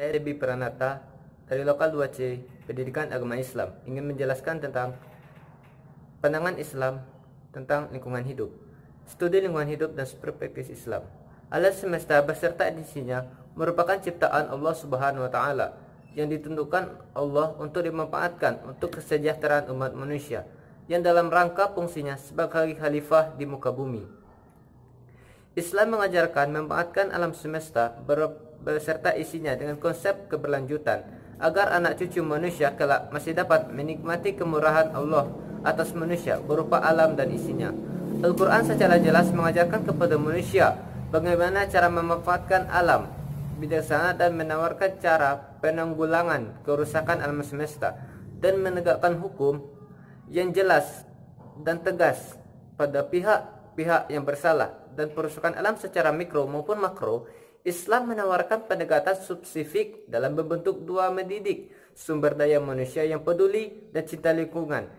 Saya Debbie Pranata dari Lokal 2C Pendidikan Agama Islam ingin menjelaskan tentang pandangan Islam tentang lingkungan hidup, studi lingkungan hidup dan perspektif Islam. Alam semesta beserta isinya merupakan ciptaan Allah Subhanahu wa taala yang ditentukan Allah untuk dimanfaatkan untuk kesejahteraan umat manusia yang dalam rangka fungsinya sebagai khalifah di muka bumi. Islam mengajarkan memanfaatkan alam semesta beserta isinya dengan konsep keberlanjutan agar anak cucu manusia kelak masih dapat menikmati kemurahan Allah atas manusia berupa alam dan isinya. Al-Quran secara jelas mengajarkan kepada manusia bagaimana cara memanfaatkan alam bijaksana dan menawarkan cara penanggulangan kerusakan alam semesta dan menegakkan hukum yang jelas dan tegas pada pihak-pihak yang bersalah dan perusakan alam secara mikro maupun makro. Islam menawarkan pendekatan spesifik dalam membentuk dua mendidik sumber daya manusia yang peduli dan cinta lingkungan.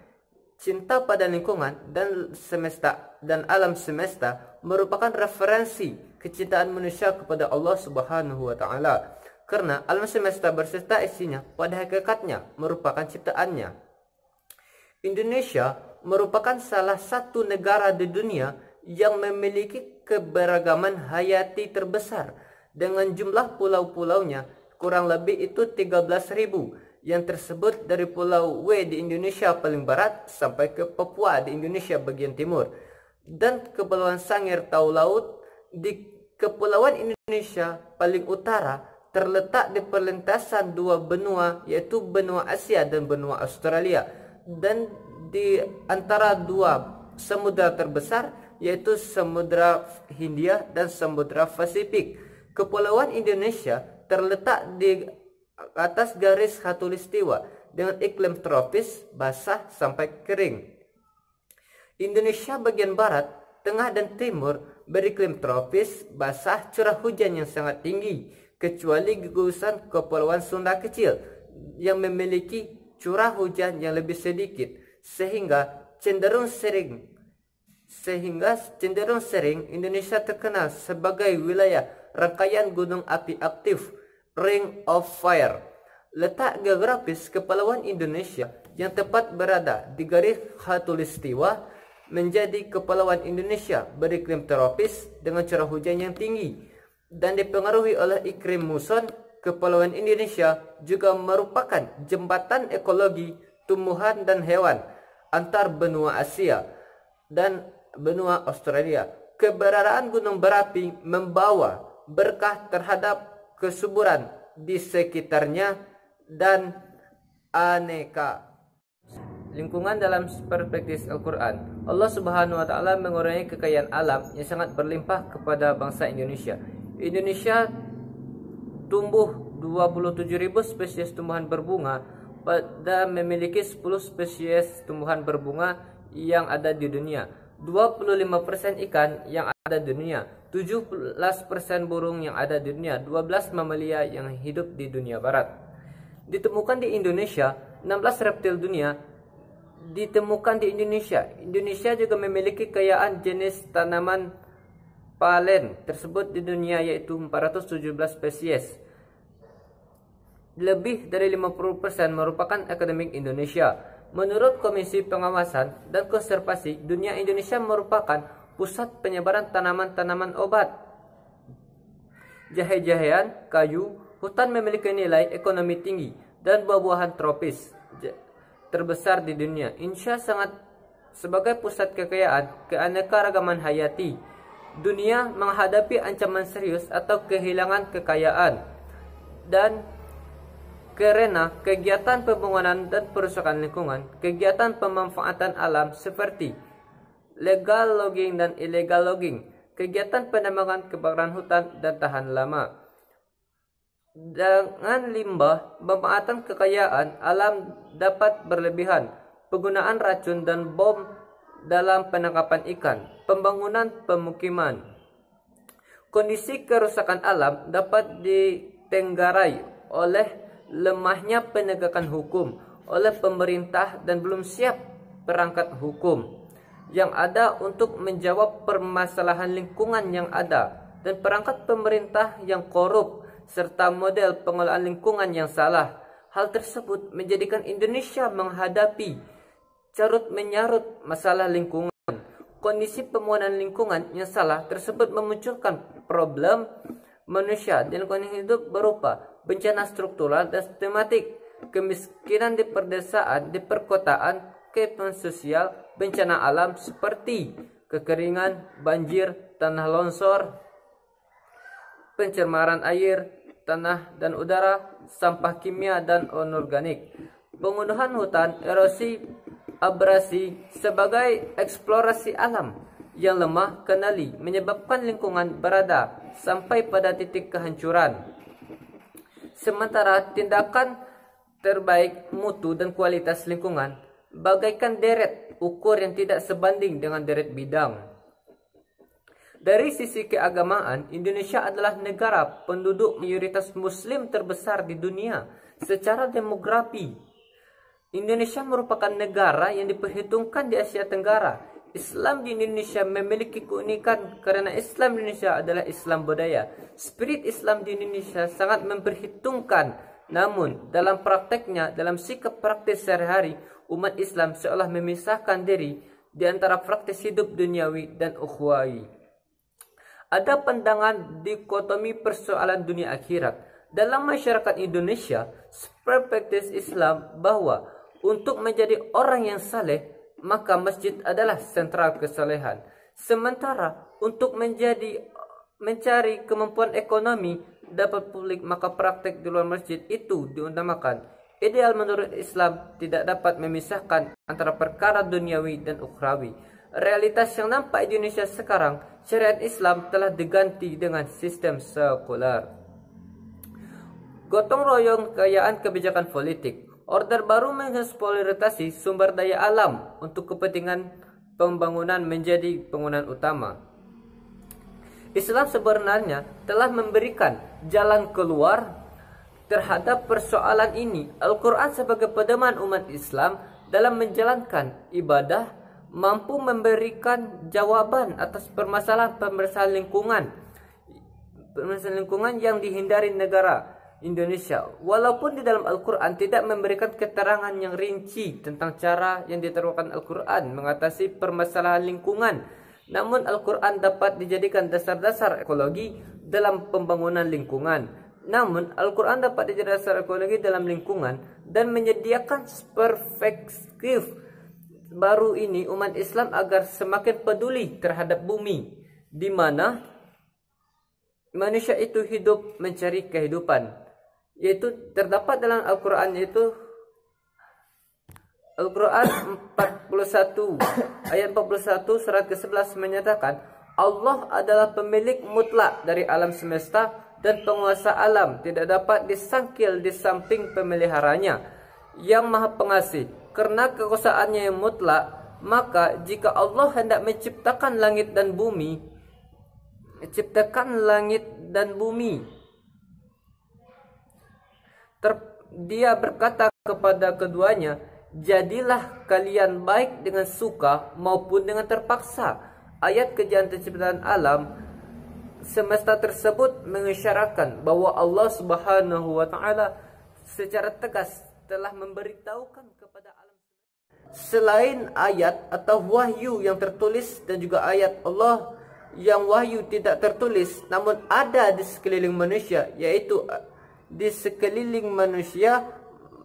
Cinta pada lingkungan dan semesta dan alam semesta merupakan referensi kecintaan manusia kepada Allah Subhanahu wa taala. Karena alam semesta berserta isinya pada hakikatnya merupakan ciptaannya. Indonesia merupakan salah satu negara di dunia yang memiliki keberagaman hayati terbesar dengan jumlah pulau-pulaunya kurang lebih itu 13.000 yang tersebut dari Pulau W di Indonesia paling barat sampai ke Papua di Indonesia bagian timur dan Kepulauan Sangir Tahu Laut di Kepulauan Indonesia paling utara terletak di perlintasan dua benua yaitu benua Asia dan benua Australia dan di antara dua samudra terbesar yaitu Samudra Hindia dan Samudra Pasifik. Kepulauan Indonesia terletak di atas garis khatulistiwa dengan iklim tropis basah sampai kering. Indonesia bagian barat, tengah dan timur beriklim tropis basah curah hujan yang sangat tinggi kecuali gugusan Kepulauan Sunda kecil yang memiliki curah hujan yang lebih sedikit sehingga cenderung sering Indonesia terkenal sebagai wilayah rangkaian gunung api aktif Ring of Fire. Letak geografis Kepulauan Indonesia yang tepat berada di garis khatulistiwa menjadi Kepulauan Indonesia beriklim tropis dengan curah hujan yang tinggi dan dipengaruhi oleh iklim muson. Kepulauan Indonesia juga merupakan jembatan ekologi tumbuhan dan hewan antar benua Asia dan benua Australia. Keberadaan gunung berapi membawa berkah terhadap kesuburan di sekitarnya dan aneka lingkungan dalam perspektif Al-Quran. Allah Subhanahu wa taala mengurangi kekayaan alam yang sangat berlimpah kepada bangsa Indonesia. Indonesia tumbuh 27.000 spesies tumbuhan berbunga dan memiliki 10 spesies tumbuhan berbunga yang ada di dunia. 25% ikan yang ada di dunia, 17% burung yang ada di dunia, 12 mamalia yang hidup di dunia barat. Ditemukan di Indonesia, 16 reptil dunia ditemukan di Indonesia. Indonesia juga memiliki kekayaan jenis tanaman palen tersebut di dunia yaitu 417 spesies. Lebih dari 50% merupakan akademik Indonesia. Menurut Komisi Pengawasan dan Konservasi Dunia, Indonesia merupakan pusat penyebaran tanaman-tanaman obat. Jahe-jahean, kayu, hutan memiliki nilai ekonomi tinggi dan buah-buahan tropis terbesar di dunia. Indonesia sangat sebagai pusat kekayaan keanekaragaman hayati. Dunia menghadapi ancaman serius atau kehilangan kekayaan dan karena kegiatan pembangunan dan perusakan lingkungan, kegiatan pemanfaatan alam seperti legal logging dan illegal logging, kegiatan penambangan kebakaran hutan dan tahan lama. Dengan limbah, pemanfaatan kekayaan alam dapat berlebihan, penggunaan racun dan bom dalam penangkapan ikan, pembangunan pemukiman. Kondisi kerusakan alam dapat ditenggarai oleh lemahnya penegakan hukum oleh pemerintah dan belum siap perangkat hukum yang ada untuk menjawab permasalahan lingkungan yang ada dan perangkat pemerintah yang korup serta model pengelolaan lingkungan yang salah. Hal tersebut menjadikan Indonesia menghadapi carut-menyarut masalah lingkungan. Kondisi pembangunan lingkungan yang salah tersebut memunculkan problem manusia dan lingkungan hidup berupa bencana struktural dan sistematik, kemiskinan di perdesaan, di perkotaan, kehidupan sosial, bencana alam seperti kekeringan, banjir, tanah longsor, pencemaran air, tanah dan udara, sampah kimia dan anorganik, pembunuhan hutan, erosi, abrasi sebagai eksplorasi alam yang lemah kendali menyebabkan lingkungan berada sampai pada titik kehancuran. Sementara tindakan terbaik mutu dan kualitas lingkungan bagaikan deret ukur yang tidak sebanding dengan deret bidang. Dari sisi keagamaan, Indonesia adalah negara penduduk mayoritas muslim terbesar di dunia. Secara demografi, Indonesia merupakan negara yang diperhitungkan di Asia Tenggara. Islam di Indonesia memiliki keunikan karena Islam di Indonesia adalah Islam budaya. Spirit Islam di Indonesia sangat memperhitungkan. Namun, dalam prakteknya, dalam sikap praktis sehari-hari, umat Islam seolah memisahkan diri di antara praktis hidup duniawi dan ukhwawi. Ada pandangan dikotomi persoalan dunia akhirat. Dalam masyarakat Indonesia, perspektif Islam bahwa untuk menjadi orang yang saleh, maka masjid adalah sentral kesalehan. Sementara untuk mencari kemampuan ekonomi dapat publik, maka praktek di luar masjid itu diutamakan. Ideal menurut Islam tidak dapat memisahkan antara perkara duniawi dan ukhrawi. Realitas yang nampak di Indonesia sekarang, syariat Islam telah diganti dengan sistem sekular. Gotong royong kekayaan kebijakan politik. Order baru mengeksploitasi sumber daya alam untuk kepentingan pembangunan menjadi penggunaan utama. Islam sebenarnya telah memberikan jalan keluar terhadap persoalan ini. Al-Quran sebagai pedoman umat Islam dalam menjalankan ibadah mampu memberikan jawaban atas permasalahan lingkungan yang dihindari negara Indonesia. Walaupun di dalam Al-Quran tidak memberikan keterangan yang rinci tentang cara yang diterapkan Al-Quran mengatasi permasalahan lingkungan, namun Al-Quran dapat dijadikan dasar-dasar ekologi dalam pembangunan lingkungan. Namun Al-Quran dapat dijadikan dasar ekologi dalam lingkungan dan menyediakan perspektif baru ini umat Islam agar semakin peduli terhadap bumi, di mana manusia itu hidup mencari kehidupan. Yaitu terdapat dalam Al-Quran, yaitu Al-Quran 41 ayat 41 surat ke-11 menyatakan Allah adalah pemilik mutlak dari alam semesta dan penguasa alam, tidak dapat disangkil di samping pemeliharanya yang maha pengasih. Karena kekuasaannya yang mutlak, maka jika Allah hendak menciptakan langit dan bumi, Dia berkata kepada keduanya, jadilah kalian baik dengan suka maupun dengan terpaksa. Ayat kejadian penciptaan alam semesta tersebut mengisyaratkan bahwa Allah Subhanahu wa taala secara tegas telah memberitahukan kepada alam selain ayat atau wahyu yang tertulis dan juga ayat Allah yang wahyu tidak tertulis namun ada di sekeliling manusia,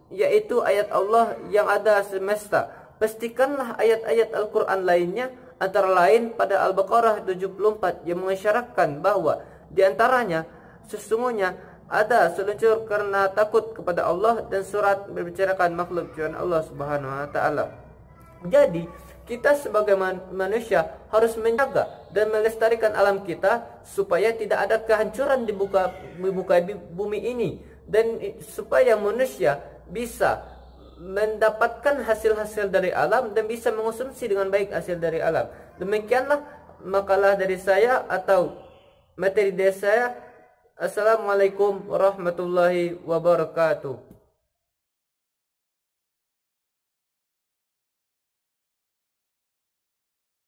yaitu ayat Allah yang ada semesta. Pastikanlah ayat-ayat Al-Quran lainnya, antara lain pada Al-Baqarah 74 yang mengisyaratkan bahwa di antaranya sesungguhnya ada seluncur karena takut kepada Allah dan surat berbicarakan makhluk Tuhan Allah Subhanahu wa taala. Jadi kita sebagai manusia harus menjaga dan melestarikan alam kita supaya tidak ada kehancuran di muka bumi ini, dan supaya manusia bisa mendapatkan hasil-hasil dari alam dan bisa mengonsumsi dengan baik hasil dari alam. Demikianlah makalah dari saya atau materi dari saya. Assalamualaikum warahmatullahi wabarakatuh.